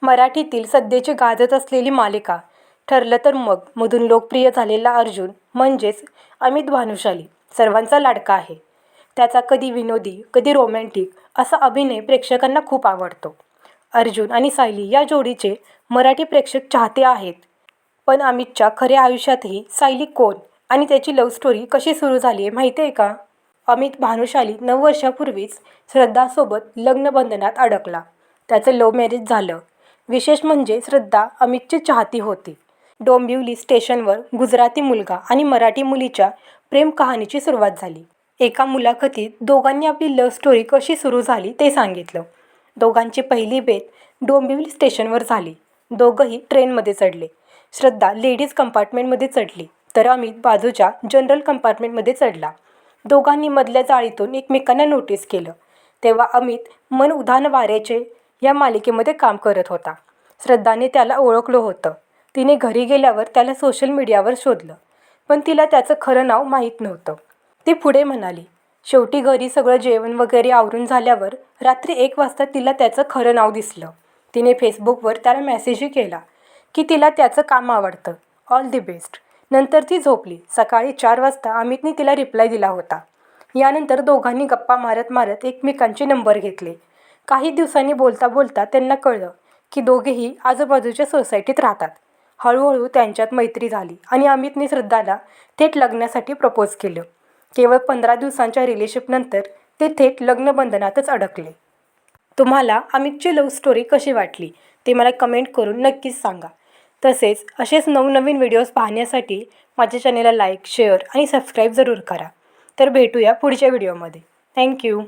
मराठीतील सध्याची गाजत असलेली मालिका ठरलं तर मग मधून लोकप्रिय झालेला अर्जुन म्हणजेच अमित भानुशाली सर्वांचा लाडका आहे. त्याचा कधी विनोदी कधी रोमॅन्टिक असा अभिनय प्रेक्षकांना खूप आवडतो. अर्जुन आणि सायली या जोडीचे मराठी प्रेक्षक चाहते आहेत. पण अमितच्या खऱ्या आयुष्यातही सायली कोण आणि त्याची लव्ह स्टोरी कशी सुरू झाली आहे माहिती आहे का? अमित भानुशाली 9 वर्षापूर्वीच श्रद्धासोबत लग्नबंधनात अडकला. त्याचं लव्ह मॅरेज झालं. विशेष म्हणजे श्रद्धा अमितची चाहती होती. डोंबिवली स्टेशनवर गुजराती मुलगा आणि मराठी मुलीच्या प्रेम कहाणीची सुरुवात झाली. एका मुलाखतीत दोघांनी आपली लव्ह स्टोरी कशी सुरू झाली ते सांगितलं. दोघांची पहिली भेट डोंबिवली स्टेशनवर झाली. दोघंही ट्रेनमध्ये चढले. श्रद्धा लेडीज कंपार्टमेंटमध्ये चढली तर अमित बाजूच्या जनरल कंपार्टमेंटमध्ये चढला. दोघांनी मधल्या जाळीतून एकमेकांना नोटीस केलं. तेव्हा अमित मन उधाण वाऱ्याचे या मालिकेमध्ये काम करत होता. श्रद्धाने त्याला ओळखलं होतं. तिने घरी गेल्यावर त्याला सोशल मीडियावर शोधलं, पण तिला त्याचं खरं नाव माहीत नव्हतं. ती पुढे म्हणाली, शेवटी घरी सगळं जेवण वगैरे आवरून झाल्यावर रात्री 1 वाजता तिला त्याचं खरं नाव दिसलं. तिने फेसबुकवर त्याला मेसेजही केला की तिला त्याचं काम आवडतं, ऑल दी बेस्ट. नंतर ती झोपली. सकाळी 4 वाजता अमितने तिला रिप्लाय दिला होता. यानंतर दोघांनी गप्पा मारत मारत एकमेकांचे नंबर घेतले. काही दिवसांनी बोलता बोलता त्यांना कळलं की दोघेही आजूबाजूच्या सोसायटीत राहतात. हळूहळू त्यांच्यात मैत्री झाली आणि अमितने श्रद्धाला थेट लग्नासाठी प्रपोज केलं. केवळ 15 दिवसांच्या रिलेशनशिपनंतर ते थेट लग्नबंधनातच अडकले. तुम्हाला अमितची लव्ह स्टोरी कशी वाटली ते मला कमेंट करून नक्कीच सांगा. तसेच असेच नवनवीन व्हिडिओज पाहण्यासाठी माझ्या चॅनेलला लाईक, शेअर आणि सबस्क्राईब जरूर करा. तर भेटूया पुढच्या व्हिडिओमध्ये. थँक्यू.